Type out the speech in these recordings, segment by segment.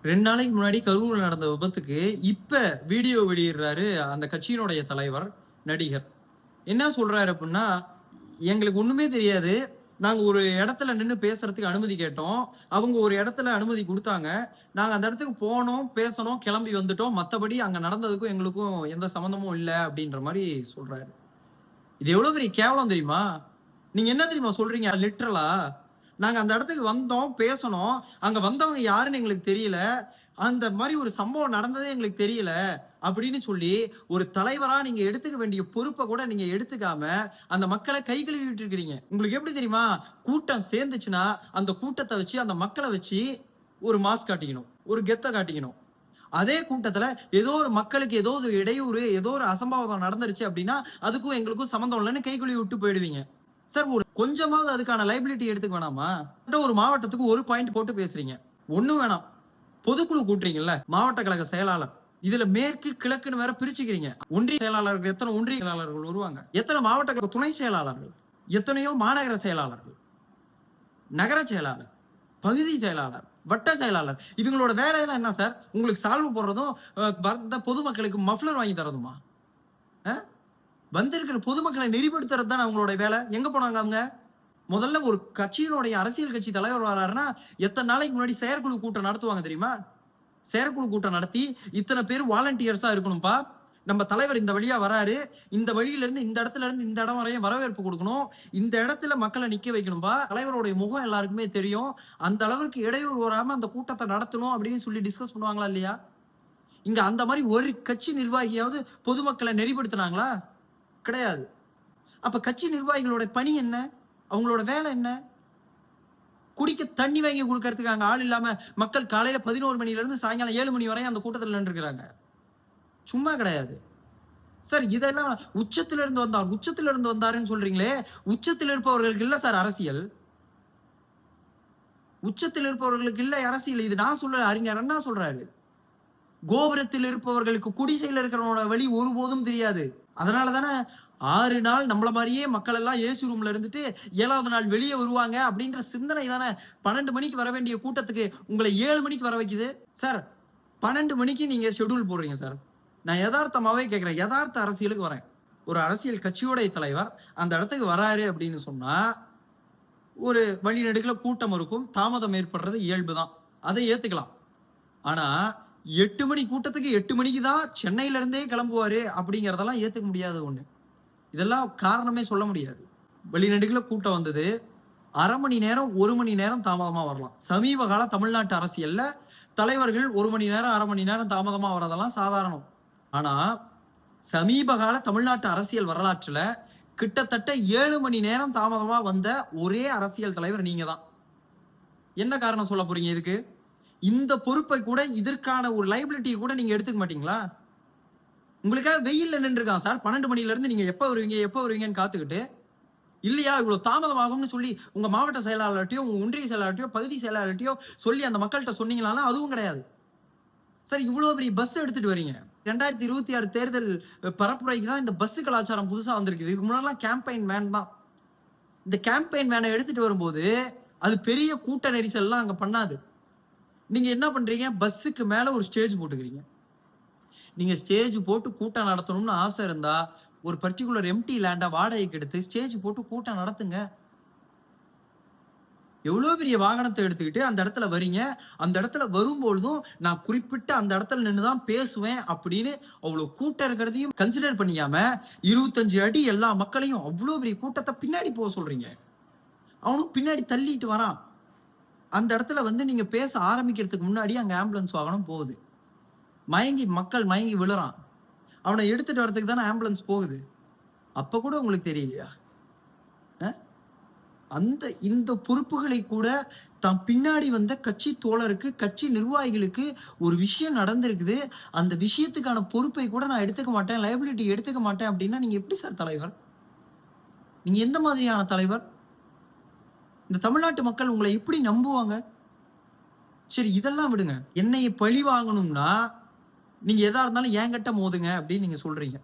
2 நாளைக்கு முன்னாடி கரூர்ல நடந்த விபத்துக்கு இப்ப வீடியோ வெளியிடுறாரு அந்த கட்சியினுடைய தலைவர், நடிகர். என்ன சொல்றாரு அப்படின்னா, எங்களுக்கு ஒண்ணுமே தெரியாது. நாங்க ஒரு இடத்துல நின்னு பேசுறதுக்கு அனுமதி கேட்டோம். அவங்க ஒரு இடத்துல அனுமதி குடுத்தாங்க. நாங்க அந்த இடத்துக்கு போனோம், பேசனோம், கிளம்பி வந்துட்டோம். மத்தபடி அங்க நடந்ததுக்கும் எங்களுக்கும் எந்த சம்மந்தமும் இல்ல அப்படின்ற மாரி சொல்றாரு. இது எவ்வளவு பெரிய கேவலம் தெரியுமா? நீங்க என்ன தெரியுமா சொல்றீங்க லிட்டரலா? நாங்க அந்த இடத்துக்கு வந்தோம், பேசனோம். அங்க வந்தவங்க யாருன்னு எங்களுக்கு தெரியல. அந்த மாரி ஒரு சம்பவம் நடந்ததே எங்களுக்கு தெரியல. அப்படின்னு சொல்லி ஒரு தலைவரா நீங்க எடுத்துக்க வேண்டிய பொறுப்ப கூட நீங்க எடுத்துக்காம அந்த மக்களை கை கழுவிட்டு இருக்கிறீங்க. உங்களுக்கு எப்படி தெரியுமா? கூட்டம் சேர்ந்துச்சுன்னா அந்த கூட்டத்தை வச்சு அந்த மக்களை வச்சு ஒரு மாஸ் காட்டிக்கணும், ஒரு கெத்த காட்டிக்கணும். அதே கூட்டத்துல ஏதோ ஒரு மக்களுக்கு ஏதோ ஒரு இடையூறு, ஏதோ ஒரு அசம்பாவிதம் நடந்துருச்சு அப்படின்னா அதுக்கும் எங்களுக்கும் சம்பந்தம் இல்லைன்னு கை கழுவி விட்டு போயிடுவீங்க. சார் ஒரு கொஞ்சமாவது அதுக்கான லைபிலிட்டி எடுத்துக்க வேணாமா? ஒரு மாவட்டத்துக்கு ஒரு பாயிண்ட் போட்டு பேசுறீங்க. ஒண்ணும் வேணாம். பொதுக்குழு கூட்டுறீங்கல்ல, மாவட்ட கழக செயலாளர். இதுல மேற்கு கிழக்குன்னு வேற பிரிச்சுக்கிறீங்க. ஒன்றிய செயலாளர்கள் எத்தனை ஒன்றிய செயலாளர்கள் வருவாங்க? எத்தனை மாவட்ட கழக துணை செயலாளர்கள்? எத்தனையோ மாநகர செயலாளர்கள், நகர செயலாளர், பகுதி செயலாளர், வட்ட செயலாளர். இவங்களோட வேலையெல்லாம் என்ன சார்? உங்களுக்கு சால்வு போடுறதும் பொதுமக்களுக்கு மஃப்ளர் வாங்கி தரதுமா? வந்திருக்கிற பொதுமக்களை நெறிப்படுத்துறது தான் அவங்களோட வேலை. எங்க போனாங்க அவங்க? முதல்ல ஒரு கட்சியினுடைய அரசியல் கட்சி தலைவர் வராருன்னா எத்தனை நாளைக்கு முன்னாடி செயற்குழு கூட்டம் நடத்துவாங்க தெரியுமா? செயற்குழு கூட்டம் நடத்தி இத்தனை பேர் வாலண்டியர்ஸா இருக்கணும்பா. நம்ம தலைவர் இந்த வழியா வராரு, இந்த வழியில இருந்து இந்த இடத்துல இருந்து இந்த இடம் வரையும் வரவேற்பு கொடுக்கணும், இந்த இடத்துல மக்களை நிக்க வைக்கணும்பா. தலைவருடைய முகம் எல்லாருக்குமே தெரியும். அந்த அளவுக்கு இடையூறு வராம அந்த கூட்டத்தை நடத்தணும் அப்படின்னு சொல்லி டிஸ்கஸ் பண்ணுவாங்களா இல்லையா? இங்க அந்த மாதிரி ஒரு கட்சி நிர்வாகியாவது பொதுமக்களை நெறிப்படுத்தினாங்களா? கிடையாது. அப்ப கட்சி நிர்வாகிகளோட பணி என்ன? அவங்களோட வேலை என்ன? குடிக்க தண்ணி வாங்கி கொடுக்கறதுக்கு அங்க ஆள் இல்லாம மக்கள் காலையில 11 மணில இருந்து சாயங்காலம் 7 மணி வரையும் அந்த கூட்டத்தில் நின்றுக்கிறாங்க. சும்மா கிடையாது சார். இதெல்லாம் உச்சத்தில இருந்து வந்தாருன்னு சொல்றீங்களே, உச்சத்தில் இருப்பவர்களுக்கு இல்ல சார் அரசியல். உச்சத்தில் இருப்பவர்களுக்கு இல்ல அரசியல். இது நான் சொல்ற, அறிஞர் அண்ணா சொல்றாரு. கோபுரத்தில் இருப்பவர்களுக்கு குடிசையில் இருக்கிறவனோட வழி ஒருபோதும் தெரியாது. அதனால தானே 6 நாள் நம்மள மாதிரியே மக்கள் எல்லாம் ஏசி ரூம்ல இருந்துட்டு 7வது நாள் வெளியே வருவாங்க அப்படின்ற சிந்தனை தானே 12 மணிக்கு வர வேண்டிய கூட்டத்துக்கு உங்களை 7 மணிக்கு வர வைக்குது. சார் 12 மணிக்கு நீங்க ஷெட்யூல் போடுறீங்க சார். நான் யதார்த்தமாவே கேட்கிறேன், யதார்த்த அரசியலுக்கு வரேன். ஒரு அரசியல் கட்சியோடைய தலைவர் அந்த இடத்துக்கு வராரு அப்படின்னு சொன்னா ஒரு வழிநெடுக்கில் கூட்டம் இருக்கும், தாமதம் ஏற்படுறது இயல்புதான், அதை ஏத்துக்கலாம். ஆனா 8 மணி கூட்டத்துக்கு 8 மணிக்கு தான் சென்னையில இருந்தே கிளம்புவாரு அப்படிங்கறதெல்லாம் ஏத்துக்க முடியாத ஒண்ணு. இதெல்லாம் காரணமே சொல்ல முடியாது. வெளிநடுக்கில் கூட்டம் வந்தது, அரை மணி நேரம் 1 மணி நேரம் தாமதமா வரலாம். சமீப கால தமிழ்நாட்டு அரசியல்ல தலைவர்கள் 1 மணி நேரம் 1/2 மணி நேரம் தாமதமா வரதெல்லாம் சாதாரணம். ஆனா சமீப கால தமிழ்நாட்டு அரசியல் வரலாற்றுல கிட்டத்தட்ட 7 மணி நேரம் தாமதமா வந்த ஒரே அரசியல் தலைவர் நீங்க தான். என்ன காரணம் சொல்ல போறீங்க இதுக்கு? இந்த பொறுப்பை கூட, இதற்கான ஒரு லைபிலிட்டியை கூட நீங்க எடுத்துக்க மாட்டீங்களா? உங்களுக்காக வெயில்ல நின்றுருக்கான் சார். 12 மணில இருந்து நீங்க எப்ப வருவீங்கன்னு காத்துக்கிட்டு. இல்லையா இவ்வளவு தாமதம் ஆகும்னு சொல்லி உங்க மாவட்ட செயலாளர்கிட்டயோ, உங்க ஒன்றிய செயலாளர்கிட்டயோ, பகுதி செயலாளர்கிட்டயோ சொல்லி அந்த மக்கள்கிட்ட சொன்னீங்களானா அதுவும் கிடையாது. சார் இவ்வளவு பெரிய பஸ் எடுத்துட்டு வரீங்க. 2026 தேர்தல் பரப்புரைக்கு தான் இந்த பஸ் கலாச்சாரம் புதுசா வந்திருக்கு. இதுக்கு முன்னாடி கேம்பெயின் வேன் தான். இந்த கேம்பெயின் வேனை எடுத்துட்டு வரும்போது அது பெரிய கூட்ட நெரிசல் எல்லாம் அங்க பண்ணாது. நீங்க என்ன பண்றீங்க? பஸ்ஸுக்கு மேல ஒரு ஸ்டேஜ் போட்டுக்கிறீங்க. நீங்க ஸ்டேஜ் போட்டு கூட்டம் நடத்தணும்னு ஆசை இருந்தா ஒரு பர்டிகுலர் எம்டி லேண்டா வாடகைக்கு எடுத்து ஸ்டேஜ் போட்டு கூட்டம் நடத்துங்க. எவ்வளவு பெரிய வாகனத்தை எடுத்துக்கிட்டு அந்த இடத்துல வரீங்க. அந்த இடத்துல வரும்பொழுதும் நான் குறிப்பிட்ட அந்த இடத்துல நின்றுதான் பேசுவேன் அப்படின்னு அவ்வளவு கூட்டம் இருக்கிறதையும் கன்சிடர் பண்ணியாம 25 அடி எல்லா மக்களையும் அவ்வளவு பெரிய கூட்டத்தை பின்னாடி போக சொல்றீங்க. அவனும் பின்னாடி தள்ளிட்டு வரான். அந்த இடத்துல வந்து நீங்க பேச ஆரம்பிக்கிறதுக்கு முன்னாடி அங்க ஆம்புலன்ஸ் வாகனம் போகுது. மக்கள் மயங்கி விழுறான். அவனை எடுத்துட்டு வரதுக்கு தானே ஆம்புலன்ஸ் போகுது. அப்ப கூட உங்களுக்கு தெரியலையா? இந்த பொறுப்புகளை கூட தான் பின்னாடி வந்த கட்சி தோழருக்கு, கட்சி நிர்வாகிகளுக்கு ஒரு விஷயம் நடந்திருக்குது, அந்த விஷயத்துக்கான பொறுப்பை கூட நான் எடுத்துக்க மாட்டேன், லைபிலிட்டி எடுத்துக்க மாட்டேன் அப்படின்னா நீங்க எப்படி சார் தலைவர்? நீங்க எந்த மாதிரியான தலைவர்? இந்த தமிழ்நாட்டு மக்கள் உங்களை எப்படி நம்புவாங்க? சரி இதெல்லாம் விடுங்க. என்னைய பழி வாங்கணும்னா நீங்க எதா இருந்தாலும் என்கிட்ட மோதுங்க அப்படின்னு நீங்க சொல்றீங்க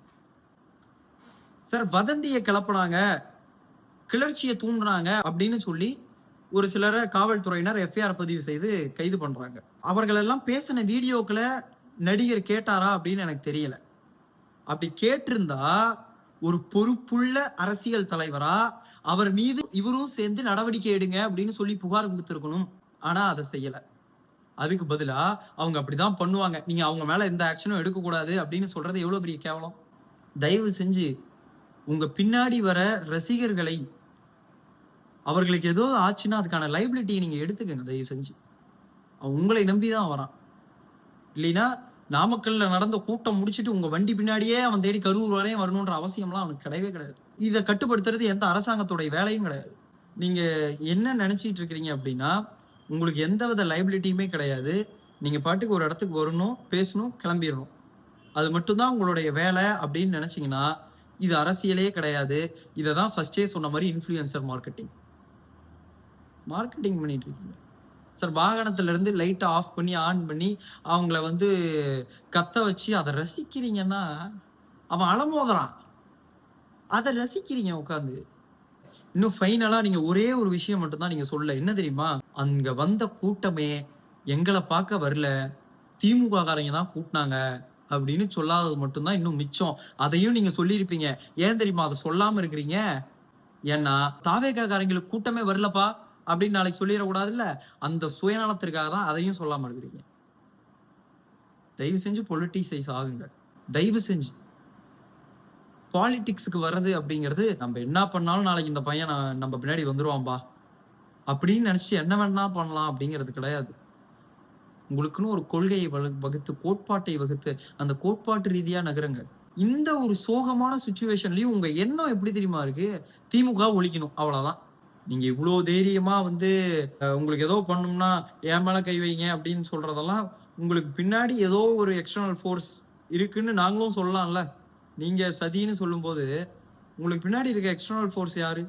சார். வதந்தியை கிளப்புனாங்க, கிளர்ச்சியை தூண்டுனாங்க அப்படின்னு சொல்லி ஒரு சிலரை காவல்துறையினர் எஃப்ஐஆர் பதிவு செய்து கைது பண்றாங்க. அவர்கள் எல்லாம் பேசின வீடியோக்களை நடிகர் கேட்டாரா அப்படின்னு எனக்கு தெரியல. அப்படி கேட்டிருந்தா ஒரு பொறுப்புள்ள அரசியல் தலைவரா அவர் மீது இவரும் சேர்ந்து நடவடிக்கை எடுங்க அப்படின்னு சொல்லி புகார் கொடுத்திருக்கணும். ஆனா அதை செய்யல. அதுக்கு பதிலா அவங்க அப்படிதான் பண்ணுவாங்க, நீங்க அவங்க மேல எந்த ஆக்ஷனும் எடுக்க கூடாது அப்படின்னு சொல்றது எவ்வளவு பெரிய கேவலம். தயவு செஞ்சு உங்க பின்னாடி வர ரசிகர்களை, அவர்களுக்கு ஏதோ ஆச்சுன்னா அதுக்கான லைபிலிட்டியை நீங்க எடுத்துக்கங்க தயவு செஞ்சு. அவன் உங்களை நம்பிதான் வரான். இல்லைன்னா நாமக்கல்ல நடந்த கூட்டம் முடிச்சுட்டு உங்க வண்டி பின்னாடியே அவன் தேடி கரூர் வரையும் வரணும்ன்ற அவசியம்லாம் அவனுக்கு கிடையவே கிடையாது. இதை கட்டுப்படுத்துறது எந்த அரசாங்கத்துடைய வேலையும் கிடையாது. நீங்க என்ன நினைச்சிட்டு இருக்கிறீங்க அப்படின்னா, உங்களுக்கு எந்த வித லைபிலிட்டியுமே கிடையாது. நீங்க பாட்டுக்கு ஒரு இடத்துக்கு வரணும், பேசணும், கிளம்பிடணும். அது மட்டும்தான் உங்களுடைய வேலை அப்படின்னு நினைச்சீங்கன்னா இது அரசியலே கிடையாது. இதை தான் ஃபர்ஸ்டே சொன்ன மாதிரி இன்ஃப்ளூயன்சர் மார்க்கெட்டிங் பண்ணிட்டு இருக்கீங்க சார். வாகனத்துல இருந்து லைட்டை ஆஃப் பண்ணி ஆன் பண்ணி அவங்கள வந்து கத்த வச்சு அதை ரசிக்கிறீங்கன்னா, அவன் அலமோதுறான், அதை ரசிக்கிறீங்க உட்காந்து. இன்னும் ஃபைனலா நீங்க ஒரே ஒரு விஷயம் மட்டும்தான் நீங்க சொல்ல, என்ன தெரியுமா? அங்க வந்த கூட்டமே எங்களை பார்க்க வரல, திமுக காரங்க தான் கூட்டினாங்க அப்படின்னு சொல்லாதது மட்டும்தான் இன்னும் மிச்சம். அதையும் நீங்க சொல்லியிருப்பீங்க. ஏன் தெரியுமா அதை சொல்லாம இருக்கிறீங்க? ஏன்னா தாவேகா காரங்களுக்கு கூட்டமே வரலப்பா அப்படின்னு நாளைக்கு சொல்லிடக்கூடாதுல்ல. அந்த சுயநலத்திற்காக தான் அதையும் சொல்லாம இருக்கிறீங்க. தயவு செஞ்சு பொலிட்டிசைஸ் ஆகுங்க. தயவு செஞ்சு பாலிடிக்ஸுக்கு வர்றது அப்படிங்கிறது, நம்ம என்ன பண்ணாலும் நாளைக்கு இந்த பையன் நம்ம பின்னாடி வந்துருவான்பா அப்படின்னு நினைச்சு என்ன வேணா பண்ணலாம் அப்படிங்கிறது கிடையாது. உங்களுக்குன்னு ஒரு கொள்கையை வகுத்து, கோட்பாட்டை வகுத்து, அந்த கோட்பாட்டு ரீதியா நகருங்க. இந்த ஒரு சோகமான சுச்சுவேஷன்லயும் உங்க எண்ணம் எப்படி தெரியுமா இருக்கு? திமுக ஒழிக்கணும், அவ்வளவுதான். நீங்க இவ்வளவு தைரியமா வந்து உங்களுக்கு ஏதோ பண்ணணும்னா என் மேல கை வைங்க அப்படின்னு சொல்றதெல்லாம், உங்களுக்கு பின்னாடி ஏதோ ஒரு எக்ஸ்டர்னல் ஃபோர்ஸ் இருக்குன்னு நாங்களும் சொல்லலாம்ல. நீங்க சதின்னு சொல்லும் போது உங்களுக்கு பின்னாடி இருக்க எக்ஸ்டர்னல் ஃபோர்ஸ் யாரு?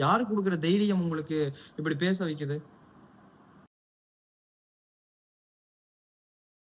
யாரு கொடுக்குற தைரியம் உங்களுக்கு இப்படி பேச வைக்குது?